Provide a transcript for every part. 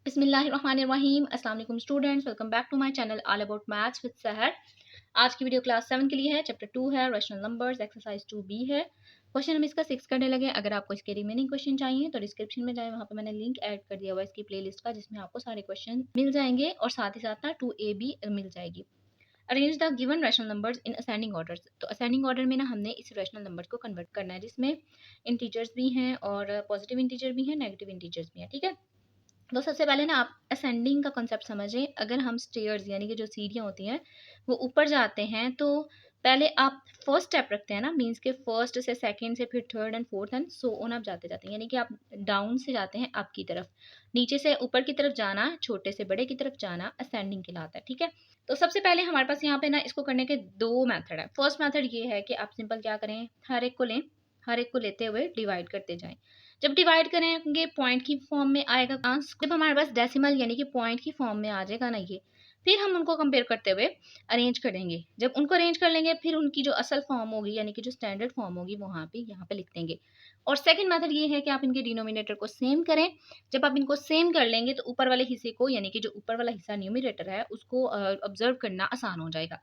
बिस्मिल्लाहिर्रहमानिर्रहीम। अस्सलाम वालेकुम students, welcome back to my channel all about maths with Sahar. आज की वीडियो क्लास 7 के लिए है। चैप्टर 2 है रैशनल नंबर्स, एक्सरसाइज 2B है। क्वेश्चन हम इसका 6 करने लगे। अगर आपको इसके रिमेनिंग क्वेश्चन चाहिए तो डिस्क्रिप्शन में जाएं, वहाँ पे मैंने लिंक ऐड कर दिया हुआ है इसकी प्लेलिस्ट का, जिसमें आपको सारे क्वेश्चन मिल जाएंगे और साथ ही साथ ना 2A भी मिल जाएगी। Arrange the given rational numbers in ascending order. तो असेंडिंग ऑर्डर में ना हमने इस रैशनल नंबर्स को कन्वर्ट करना है, जिसमें इंटीजर्स भी हैं और पॉजिटिव इंटीजर भी हैं, नेगेटिव इंटीजर्स भी हैं। ठीक है, तो सबसे पहले ना आप असेंडिंग का कॉन्सेप्ट समझें। अगर हम स्टेयर्स यानी कि जो सीढ़ियाँ होती हैं वो ऊपर जाते हैं, तो पहले आप फर्स्ट स्टेप रखते हैं ना, मीन्स के फर्स्ट से सेकंड से फिर third and fourth and so on आप जाते जाते हैं, यानी कि आप डाउन से जाते हैं अप की तरफ, नीचे से ऊपर की तरफ जाना, छोटे से बड़े की तरफ जाना असेंडिंग कहलाता है। ठीक है, तो सबसे पहले हमारे पास यहाँ पे ना इसको करने के दो मेथड है। फर्स्ट मेथड ये है कि आप सिंपल क्या करें, हर एक को लें, हर एक को लेते हुए डिवाइड करते जाएं। जब डिवाइड करेंगे पॉइंट की फॉर्म में आएगा आंसर, जब हमारे पास डेसिमल यानी कि पॉइंट की फॉर्म में आ जाएगा ना ये, फिर हम उनको कंपेयर करते हुए अरेंज करेंगे। जब उनको अरेंज कर लेंगे फिर उनकी जो असल फॉर्म होगी यानी कि जो स्टैंडर्ड फॉर्म होगी वहाँ पे यहाँ पे लिख देंगे। और सेकंड मेथड ये है कि आप इनके डिनोमिनेटर को सेम करें। जब आप इनको सेम कर लेंगे तो ऊपर वाले हिस्से को यानी कि जो ऊपर वाला हिस्सा न्यूमिनेटर है उसको ऑब्जर्व करना आसान हो जाएगा।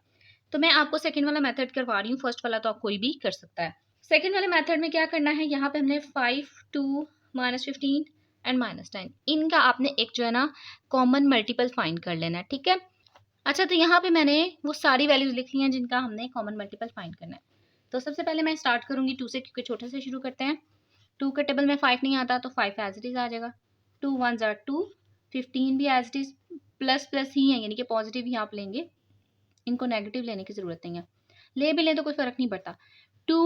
तो मैं आपको सेकंड वाला मेथड करवा रही हूँ, फर्स्ट वाला तो आप कोई भी कर सकता है। सेकंड वाले मेथड में क्या करना है, यहाँ पे हमने 5, 2, -15 एंड -10 इनका आपने एक जो है ना कॉमन मल्टीपल फाइंड कर लेना है। ठीक है, अच्छा तो यहाँ पे मैंने वो सारी वैल्यूज लिख ली हैं जिनका हमने कॉमन मल्टीपल फाइंड करना है। तो सबसे पहले मैं स्टार्ट करूंगी 2 से, क्योंकि छोटे से शुरू करते हैं। 2 के टेबल में 5 नहीं आता तो 5 एज इट इज आ जाएगा। 2 1 ज़ा 2, 15 भी as it is plus plus ही है, यानी कि पॉजिटिव ही आप लेंगे, इनको नेगेटिव लेने की जरूरत नहीं है, ले भी लें तो कोई फर्क नहीं पड़ता। 2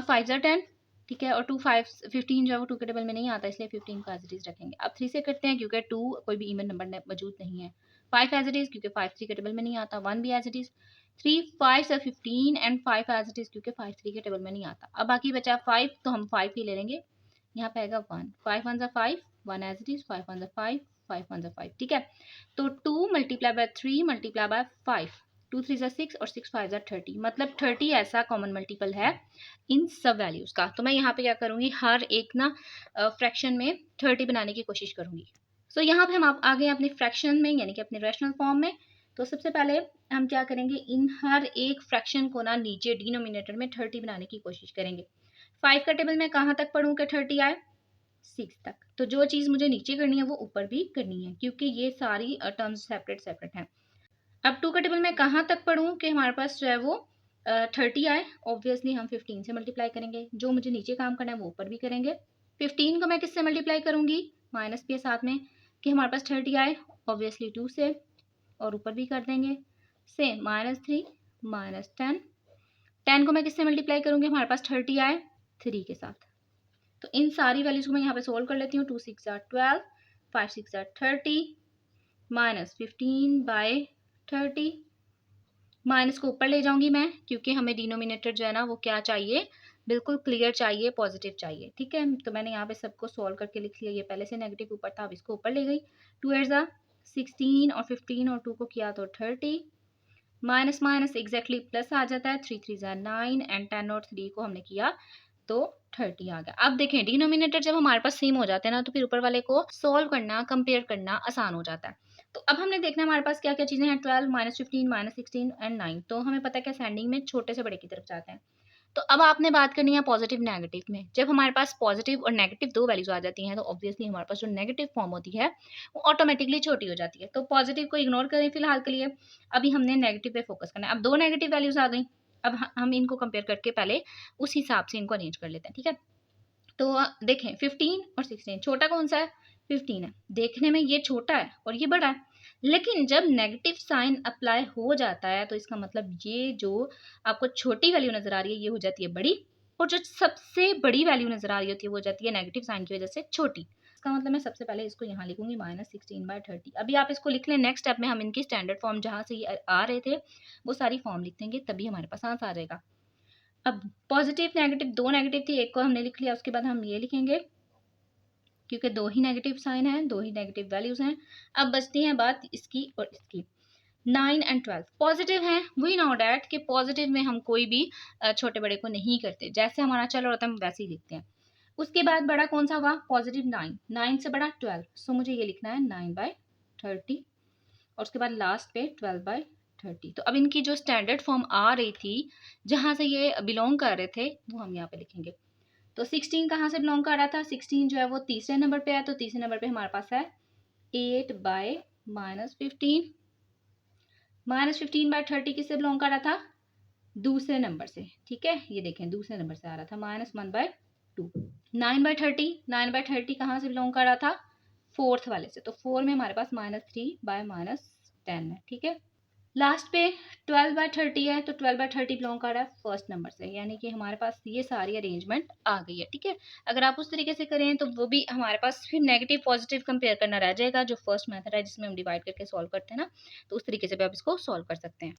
5 ज़ा 10, ठीक है, और 2 5 15 जो है वो 2 के टेबल में नहीं आता, इसलिए 15 को एज इट इज रखेंगे। अब 3 से करते हैं, क्योंकि 2 कोई भी इवन नंबर मौजूद नहीं है। 5 एज इट इज, क्योंकि 5 3 के टेबल में नहीं आता। 1 भी एज इट इज। 3 5 से 15 एंड 5 एज इट इज, क्योंकि 5 3 के टेबल में नहीं आता। अब बाकी बचा 5, तो हम 5 ही ले लेंगे। यहाँ पे आएगा 1, 5 1 ज़ा 5, 1 एज इट इज, 5 1 ज़ा 5, 5 1 ज़ा 5। ठीक है, तो 2 मल्टीप्लाई बाय 3 मल्टीप्लाई बाय 5, 2 3 ज़ा 6 और 6 5 ज़ा 30, मतलब 30 ऐसा कॉमन मल्टीपल है इन सब वैल्यूज का। तो मैं यहाँ पे क्या करूँगी, हर एक ना फ्रैक्शन में 30 बनाने की कोशिश करूँगी। सो यहाँ पे हम आप आ गए अपने फ्रैक्शन में यानी कि अपने रैशनल फॉर्म में। तो सबसे पहले हम क्या करेंगे, इन हर एक फ्रैक्शन को ना नीचे डिनोमिनेटर में 30 बनाने की कोशिश करेंगे। 5 का टेबल में कहाँ तक पढ़ूँ कि 30 आए, 6 तक। तो जो चीज़ मुझे नीचे करनी है वो ऊपर भी करनी है, क्योंकि ये सारी टर्म्स सेपरेट सेपरेट हैं। अब 2 का टेबल में कहाँ तक पढ़ूँ कि हमारे पास जो है वो 30 आए। ऑब्वियसली हम 15 से मल्टीप्लाई करेंगे, जो मुझे नीचे काम करना है वो ऊपर भी करेंगे। 15 को मैं किससे मल्टीप्लाई करूँगी, माइनस के साथ में, कि हमारे पास 30 आए, ऑब्वियसली 2 से, और ऊपर भी कर देंगे सेम -3 -10। 10 को मैं किससे मल्टीप्लाई करूँगी, हमारे पास 30 आए 3 के साथ। तो इन सारी वैल्यूज को मैं यहाँ पे सोल्व कर लेती हूँ। 2 6 ज़ा 12, 5 6 ज़ा 30, -15 बाय 30, माइनस को ऊपर ले जाऊंगी मैं, क्योंकि हमें डिनोमिनेटर जो है ना वो क्या चाहिए, बिल्कुल क्लियर चाहिए, पॉजिटिव चाहिए। ठीक है, तो मैंने यहाँ पे सबको सॉल्व करके लिख लिया। ये पहले से नेगेटिव ऊपर था, अब इसको ऊपर ले गई। 2 8 ज़ा 16 और 15 और 2 को किया तो 30, माइनस माइनस एग्जैक्टली प्लस आ जाता है। 3 3 ज़ा 9 एंड 10 और 3 को हमने किया तो 30 आ गया। अब देखें, डिनोमिनेटर जब हमारे पास सेम हो जाते हैं ना, तो फिर ऊपर वाले को सॉल्व करना, कंपेयर करना आसान हो जाता है। तो अब हमने देखना है हमारे पास क्या क्या चीज़ें हैं। 12 -15 -16 एंड 9, तो हमें पता है कि असेंडिंग में छोटे से बड़े की तरफ जाते हैं। तो अब आपने बात करनी है पॉजिटिव नेगेटिव में। जब हमारे पास पॉजिटिव और नेगेटिव दो वैल्यूज आ जाती हैं, तो ऑब्वियसली हमारे पास जो नेगेटिव फॉर्म होती है वो ऑटोमेटिकली छोटी हो जाती है। तो पॉजिटिव को इग्नोर करें फिलहाल के लिए, अभी हमने नेगेटिव पे फोकस करना है। अब दो नेगेटिव वैल्यूज आ गई, अब हम इनको कंपेयर करके पहले उस हिसाब से इनको अरेंज कर लेते हैं। ठीक है, तो देखें 15 और 16, छोटा कौन सा है, 15 है। देखने में ये छोटा है और ये बड़ा है, लेकिन जब नेगेटिव साइन अप्लाई हो जाता है तो इसका मतलब ये जो आपको छोटी वैल्यू नजर आ रही है ये हो जाती है बड़ी, और जो सबसे बड़ी वैल्यू नजर आ रही होती है वो हो जाती है नेगेटिव साइन की वजह से छोटी। इसका मतलब मैं सबसे पहले इसको यहाँ लिखूंगी -16/30। अभी आप इसको लिख लें, नेक्स्ट स्टेप में हम इनकी स्टैंडर्ड फॉर्म जहाँ से ये आ रहे थे वो सारी फॉर्म लिख देंगे, तभी हमारे पास आंसर आ जाएगा। अब पॉजिटिव नेगेटिव, दो नेगेटिव थी, एक को हमने लिख लिया, उसके बाद हम ये लिखेंगे, क्योंकि दो ही नेगेटिव साइन है, दो ही नेगेटिव वैल्यूज हैं। अब बचती है बात इसकी और इसकी। 9 एंड 12 पॉजिटिव हैं, वी नो डैट कि पॉजिटिव में हम कोई भी छोटे बड़े को नहीं करते, जैसे हमारा चल रहा होता है हम वैसे ही लिखते हैं। उसके बाद बड़ा कौन सा होगा, पॉजिटिव 9, 9 से बड़ा 12, सो मुझे ये लिखना है 9/30 और उसके बाद लास्ट पे 12/30। तो अब इनकी जो स्टैंडर्ड फॉर्म आ रही थी जहाँ से ये बिलोंग कर रहे थे वो हम यहाँ पे लिखेंगे। तो 16 कहाँ से बिलोंग कर रहा था, 16 जो है वो तीसरे नंबर पे है, तो तीसरे नंबर पे हमारे पास है 8/-15, -15/30 किससे बिलोंग कर रहा था, दूसरे नंबर से, ठीक है, ये देखें दूसरे नंबर से आ रहा था -1/2। 9/30, 9/30 कहाँ से बिलोंग कर रहा था, फोर्थ वाले से, तो 4 में हमारे पास -3/-10 है, ठीक है। लास्ट पे 12/30 है, तो 12/30 बिलोंग कर रहा है फर्स्ट नंबर से, यानी कि हमारे पास ये सारी अरेंजमेंट आ गई है, ठीक है। अगर आप उस तरीके से करें तो वो भी हमारे पास फिर नेगेटिव पॉजिटिव कंपेयर करना रह जाएगा, जो फर्स्ट मेथड है जिसमें हम डिवाइड करके सॉल्व करते हैं ना, तो उस तरीके से भी आप इसको सॉल्व कर सकते हैं।